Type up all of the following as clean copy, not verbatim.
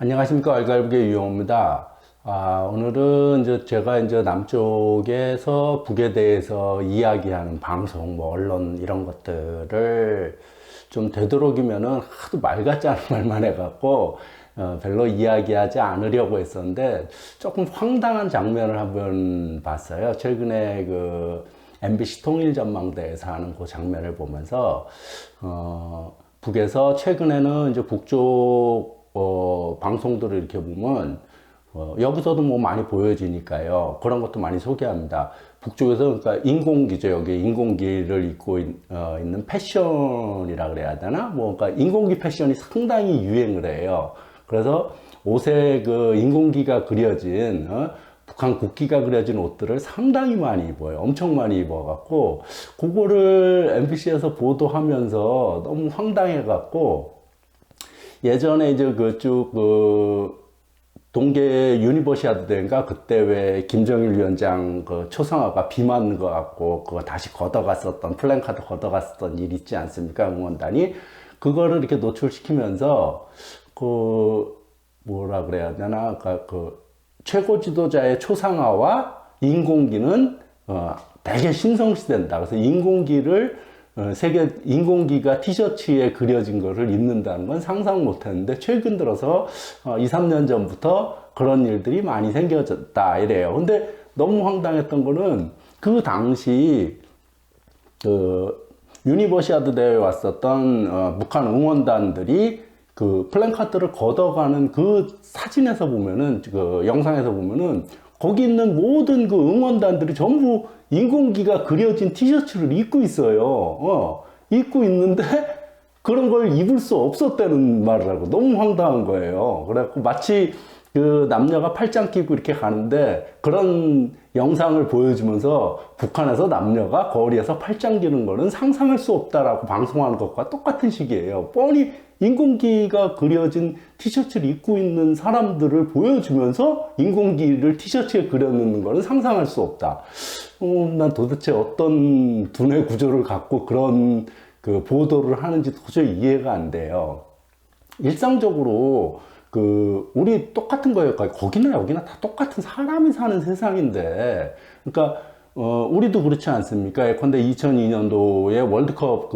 안녕하십니까. 알갈국의 유용호입니다. 오늘은 제가 남쪽에서 북에 대해서 이야기하는 방송, 언론 이런 것들을 좀 되도록이면은 하도 말 같지 않은 말만 해갖고, 별로 이야기하지 않으려고 했었는데, 조금 황당한 장면을 한번 봤어요. 최근에 MBC 통일전망대에서 하는 그 장면을 보면서, 북에서 최근에는 이제 북쪽 방송들을 이렇게 보면, 여기서도 뭐 많이 보여지니까요. 그런 것도 많이 소개합니다. 북쪽에서, 그러니까 인공기죠. 여기 인공기를 입고 있는 패션이라 그래야 되나? 그러니까 인공기 패션이 상당히 유행을 해요. 그래서 옷에 인공기가 그려진, 북한 국기가 그려진 옷들을 상당히 많이 입어요. 엄청 많이 입어갖고, 그거를 MBC에서 보도하면서 너무 황당해갖고, 예전에 동계 유니버시아드 때인가 그때 왜 김정일 위원장 초상화가 비 맞는 거 같고 그거 다시 걷어갔었던 플랜카드 걷어갔었던 일 있지 않습니까? 응원단이 그거를 이렇게 노출시키면서 뭐라 그래야 되나 최고 지도자의 초상화와 인공기는 되게 신성시된다. 그래서 세계 인공기가 티셔츠에 그려진 거를 입는다는 건 상상 못 했는데, 최근 들어서 2, 3년 전부터 그런 일들이 많이 생겨졌다 이래요. 근데 너무 황당했던 거는 그 당시 유니버시아드 대회에 왔었던 북한 응원단들이 플랜카드를 걷어가는 그 사진에서 보면은, 영상에서 보면은 거기 있는 모든 응원단들이 전부 인공기가 그려진 티셔츠를 입고 있어요. 입고 있는데 그런 걸 입을 수 없었다는 말을 하고 너무 황당한 거예요. 그래갖고 마치 남녀가 팔짱 끼고 이렇게 가는데 그런 영상을 보여주면서 북한에서 남녀가 거리에서 팔짱 끼는 거는 상상할 수 없다라고 방송하는 것과 똑같은 식이에요. 뻔히 인공기가 그려진 티셔츠를 입고 있는 사람들을 보여주면서 인공기를 티셔츠에 그려놓는 거는 상상할 수 없다. 난 도대체 어떤 두뇌 구조를 갖고 그런 보도를 하는지 도저히 이해가 안 돼요. 일상적으로 우리 똑같은 거예요. 거기나 여기나 다 똑같은 사람이 사는 세상인데, 그러니까 우리도 그렇지 않습니까? 예컨대 2002년도에 월드컵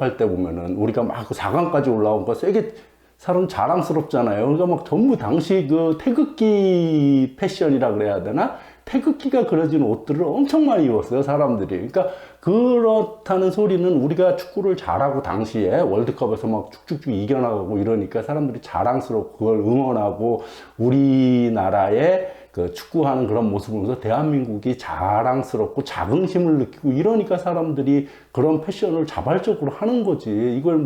할 때 보면은 우리가 막 4강까지 올라온 거 되게 사람 자랑스럽잖아요. 그러니까 막 전부 당시 태극기 패션이라 그래야 되나? 태극기가 그려진 옷들을 엄청 많이 입었어요, 사람들이. 그러니까 그렇다는 소리는 우리가 축구를 잘하고 당시에 월드컵에서 막 쭉쭉쭉 이겨나가고 이러니까 사람들이 자랑스럽고 그걸 응원하고 우리나라의 축구하는 그런 모습을 보면서 대한민국이 자랑스럽고 자긍심을 느끼고 이러니까 사람들이 그런 패션을 자발적으로 하는 거지. 이걸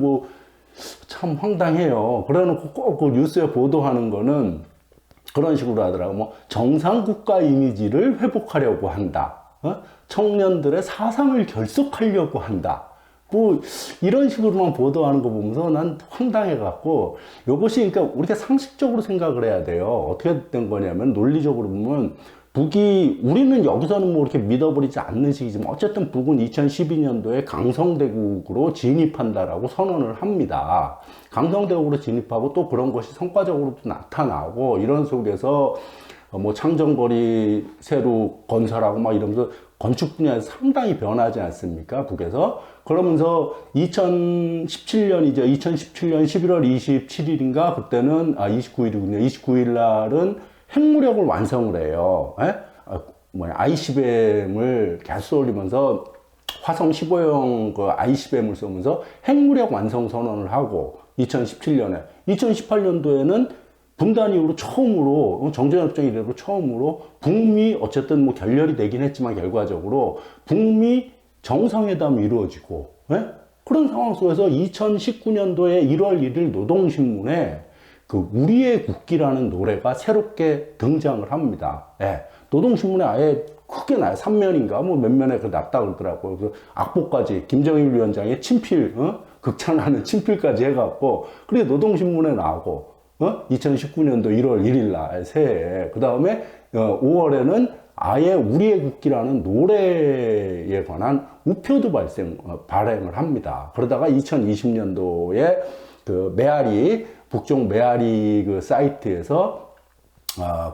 참 황당해요. 그래 놓고 꼭 뉴스에 보도하는 거는 그런 식으로 하더라고. 정상국가 이미지를 회복하려고 한다. 청년들의 사상을 결속하려고 한다. 이런 식으로만 보도하는 거 보면서 난 황당해갖고, 요것이, 그러니까 우리가 상식적으로 생각을 해야 돼요. 어떻게 된 거냐면, 논리적으로 보면, 우리는 여기서는 이렇게 믿어버리지 않는 식이지만, 어쨌든 북은 2012년도에 강성대국으로 진입한다라고 선언을 합니다. 강성대국으로 진입하고 또 그런 것이 성과적으로도 나타나고, 이런 속에서 창정거리 새로 건설하고 이러면서 건축 분야에서 상당히 변하지 않습니까? 북에서. 그러면서 2017년이죠. 2017년 11월 27일인가? 그때는, 29일이군요. 29일 날은 핵무력을 완성을 해요. ICBM을 계속 올리면서 화성 15형 ICBM을 쏘면서 핵무력 완성 선언을 하고 2017년에 2018년도에는 분단 이후로 처음으로 정전협정 이래로 처음으로 북미 어쨌든 결렬이 되긴 했지만 결과적으로 북미 정상회담이 이루어지고 그런 상황 속에서 2019년도에 1월 1일 노동신문에 우리의 국기라는 노래가 새롭게 등장을 합니다. 노동신문에 아예 크게 나요. 3면인가 몇 면에 났다 그러더라고요. 악보까지 김정일 위원장의 친필, 극찬하는 친필까지 해갖고 그게 노동신문에 나오고 2019년도 1월 1일 날 새해에 그 다음에 5월에는 아예 우리의 국기라는 노래에 관한 우표도 발행을 합니다. 그러다가 2020년도에 메아리 북쪽 메아리 그 사이트에서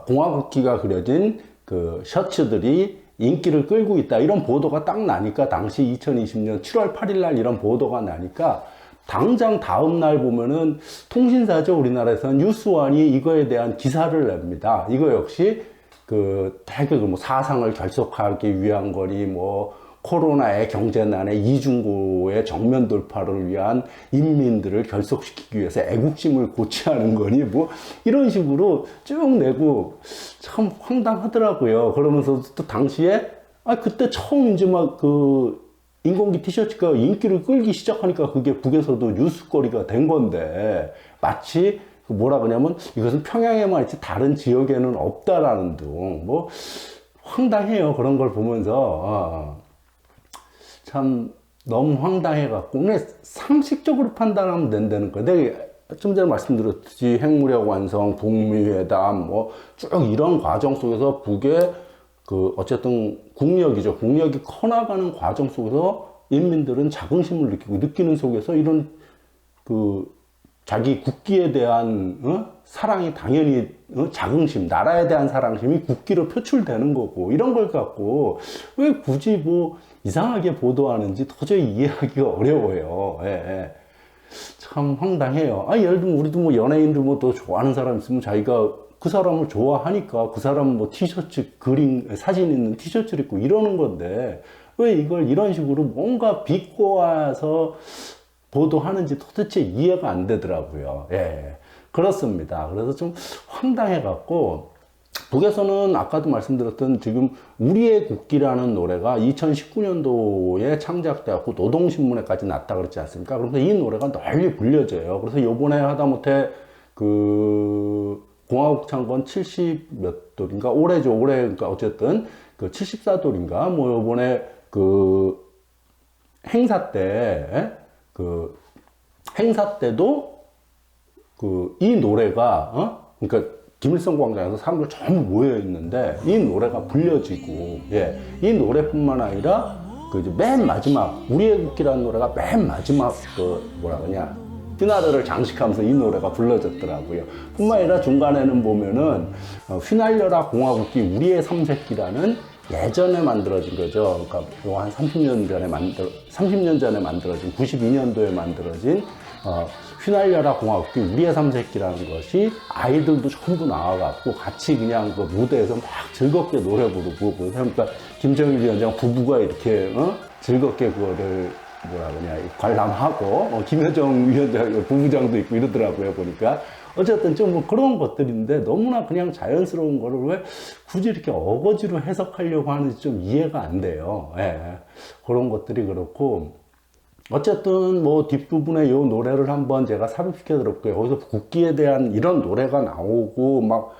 공화국기가 그려진 그 셔츠들이 인기를 끌고 있다. 이런 보도가 딱 나니까 당시 2020년 7월 8일 날 이런 보도가 나니까 당장 다음 날 보면은 통신사죠. 우리나라에서는 뉴스원이 이거에 대한 기사를 냅니다. 이거 역시 그 되게 뭐 사상을 결속하기 위한 거니 뭐 코로나의 경제난의 이중고의 정면 돌파를 위한 인민들을 결속시키기 위해서 애국심을 고취하는 거니 뭐 이런 식으로 쭉 내고 참 황당하더라고요. 그러면서 또 당시에 그때 처음 이제 막 그 인공기 티셔츠가 인기를 끌기 시작하니까 그게 북에서도 뉴스거리가 된 건데 마치 뭐라 그러냐면 이것은 평양에만 있지 다른 지역에는 없다라는 등 뭐 황당해요. 그런 걸 보면서 참 너무 황당해갖고 그냥 상식적으로 판단하면 된다는 거예요. 내가 좀 전에 말씀드렸듯이 핵무력 완성, 북미회담 뭐 쭉 이런 과정 속에서 북의 그 어쨌든 국력이죠. 국력이 커나가는 과정 속에서 인민들은 자긍심을 느끼고 느끼는 속에서 이런 그 자기 국기에 대한 사랑이 당연히 자긍심, 나라에 대한 사랑심이 국기로 표출되는 거고 이런 걸 갖고 왜 굳이 뭐 이상하게 보도하는지 도저히 이해하기가 어려워요. 예, 예. 참 황당해요. 예를 들면 우리도 뭐 연예인들 뭐 더 좋아하는 사람 있으면 자기가 그 사람을 좋아하니까 그 사람 뭐 티셔츠 그림 사진 있는 티셔츠를 입고 이러는 건데 왜 이걸 이런 식으로 뭔가 비꼬아서 보도하는지 도대체 이해가 안 되더라고요. 예, 그렇습니다. 그래서 좀 황당해갖고 북에서는 아까도 말씀드렸던 지금 우리의 국기라는 노래가 2019년도에 창작되었고 노동신문에까지 났다 그랬지 않습니까? 그런데 이 노래가 널리 불려져요. 그래서 요번에 하다못해 그 공화국 창건 70 몇 돌인가 올해죠. 올해 그러니까 어쨌든 그 74돌인가 뭐 요번에 그 행사 때 그 행사 때도 그 이 노래가 그러니까 김일성 광장에서 사람들 전부 모여 있는데 이 노래가 불려지고 예, 이 노래뿐만 아니라 그 이제 맨 마지막 우리의 국기라는 노래가 맨 마지막 그 뭐라 그러냐 휘나르를 장식하면서 이 노래가 불러졌더라고요. 뿐만 아니라 중간에는 보면은 휘날려라 공화국기 우리의 삼색기라는 예전에 만들어진 거죠. 그러니까 한 30년 전에 만들어진 92년도에 만들어진 휘날려라 공화국기 우리의 삼색기라는 것이 아이들도 전부 나와갖고 같이 그냥 그 무대에서 막 즐겁게 노래 부르고 그러니까 김정일 위원장 부부가 이렇게 즐겁게 그거를 뭐라 그러냐 관람하고 김여정 위원장 부부장도 있고 이러더라고요. 보니까 어쨌든 좀 뭐 그런 것들인데 너무나 그냥 자연스러운 거를 왜 굳이 이렇게 어거지로 해석하려고 하는지 좀 이해가 안 돼요. 예. 그런 것들이 그렇고 어쨌든 뭐 뒷부분에 요 노래를 한번 제가 삽입시켜 드렸고요. 거기서 국기에 대한 이런 노래가 나오고 막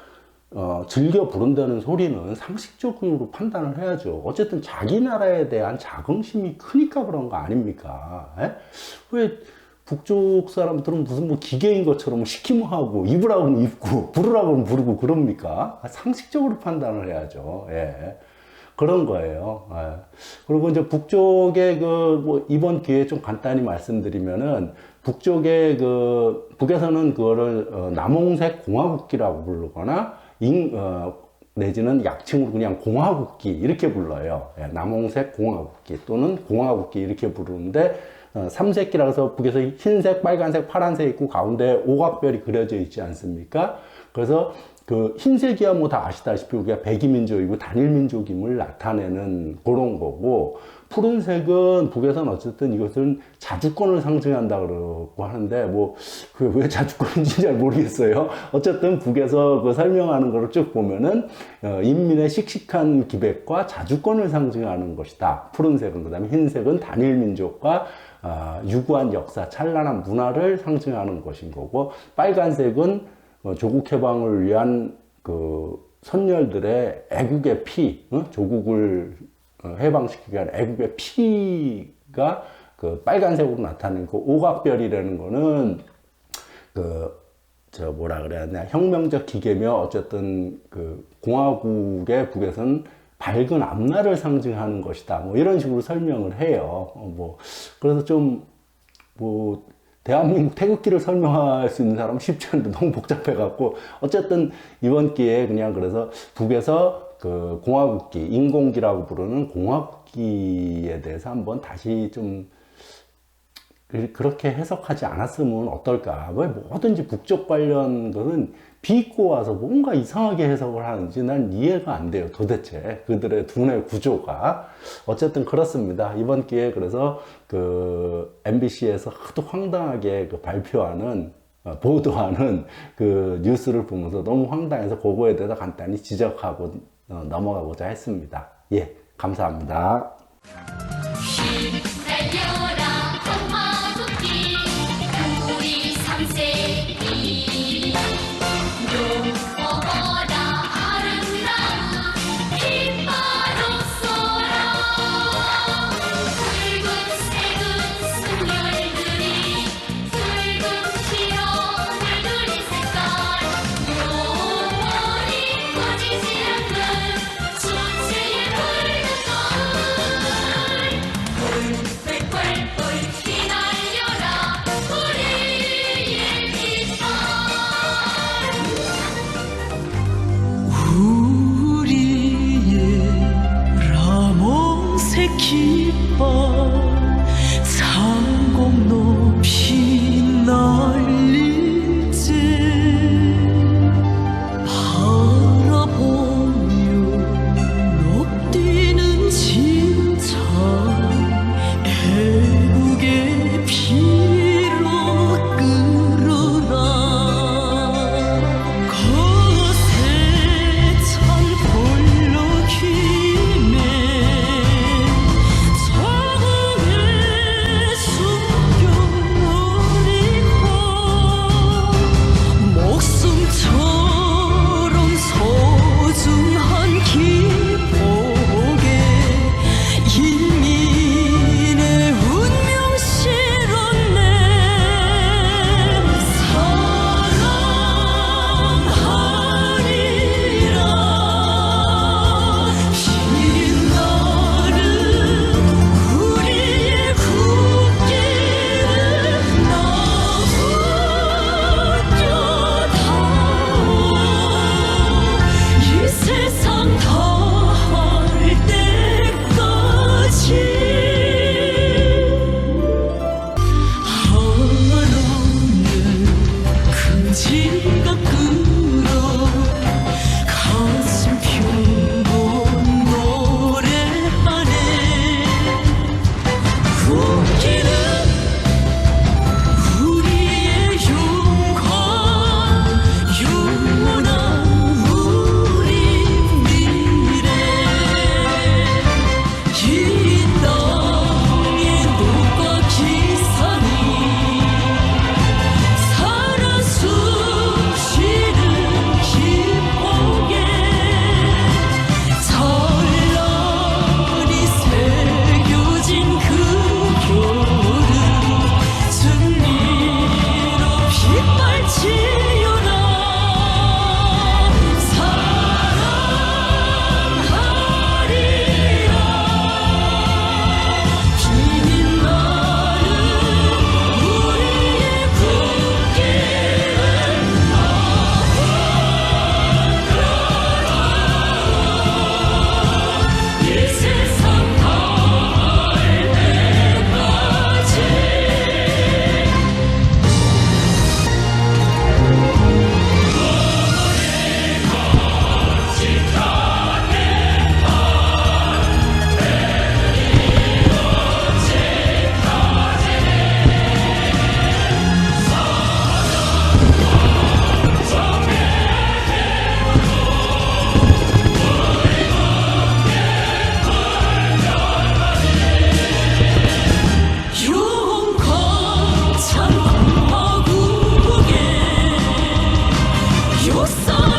즐겨 부른다는 소리는 상식적으로 판단을 해야죠. 어쨌든 자기 나라에 대한 자긍심이 크니까 그런 거 아닙니까? 예? 왜 북쪽 사람들은 무슨 뭐 기계인 것처럼 시키면 하고 입으라고 하면 입고 부르라고 하면 부르고 그럽니까? 상식적으로 판단을 해야죠. 예. 그런 거예요. 예. 그리고 이제 북쪽의 뭐 이번 기회에 좀 간단히 말씀드리면은 북쪽의 북에서는 그거를 남홍색 공화국기라고 부르거나 내지는 약칭으로 그냥 공화국기 이렇게 불러요. 예. 남홍색 공화국기 또는 공화국기 이렇게 부르는데 삼색기라고 해서 북에서 흰색, 빨간색, 파란색 있고 가운데 오각별이 그려져 있지 않습니까? 그래서 그 흰색이야 뭐 다 아시다시피 우리가 백이민족이고 단일민족임을 나타내는 그런 거고 푸른색은 북에서는 어쨌든 이것은 자주권을 상징한다 그러고 하는데 뭐 그 왜 자주권인지 잘 모르겠어요. 어쨌든 북에서 그 설명하는 거를 쭉 보면은 인민의 씩씩한 기백과 자주권을 상징하는 것이다. 푸른색은 그다음에 흰색은 단일민족과 유구한 역사, 찬란한 문화를 상징하는 것인 거고 빨간색은 조국 해방을 위한 그 선열들의 애국의 피, 조국을 해방시키기 위한 애국의 피가 그 빨간색으로 나타내고 오각별이라는 거는 뭐라 그래야 되나 혁명적 기계며 어쨌든 그 공화국의 북에서는 밝은 앞날을 상징하는 것이다. 뭐 이런 식으로 설명을 해요. 그래서 좀 뭐 대한민국 태극기를 설명할 수 있는 사람은 쉽지 않은데 너무 복잡해갖고 어쨌든 이번 기회에 그냥 그래서 북에서 그 공화국기, 인공기라고 부르는 공화국기에 대해서 한번 다시 좀 그렇게 해석하지 않았으면 어떨까. 왜 뭐든지 북쪽 관련 것은 비꼬 와서 뭔가 이상하게 해석을 하는지 난 이해가 안 돼요. 도대체 그들의 두뇌 구조가. 어쨌든 그렇습니다. 이번 기회에 그래서 그 MBC에서 하도 황당하게 그 발표하는 보도하는 그 뉴스를 보면서 너무 황당해서 그거에 대해서 간단히 지적하고 넘어가고자 했습니다. 예, 감사합니다. 달려라 공화국기 우리 3세기 높아라 아름다운 빛바로 쏘라 붉은색은 승열들이 붉은 피로 물들인 색깔 영원히 꺼지지 않는 천세의 붉은 걸 펄펄펄 휘날려라 우리의 깃발 우리의 라몬색 깃발 상공 높이 날리지 바라보며 높뛰는 진창 애국의 피로 끓어라 거세 찬 볼록임에 서구에 숨겨버리고 목숨처럼 소중한 기복에 인민의 운명 실었네 사랑하리라 긴 날은 우리의 국기를 나부껴다오 이 세상 다할 때까지 하나는 그 지각으로 가슴 펴고 노래하네 국기는 우리의 영광 영원한 우리 미래 이 땅의 녹과 기산이 살아 숨쉬는 기폭에 찬란히 새겨진 그 결은 승리로 빗발치여라 사랑하리라 긴 날은 우리의 국기를 나부껴다오 이 세상 다할 때까지 용광찬 공화국에 요사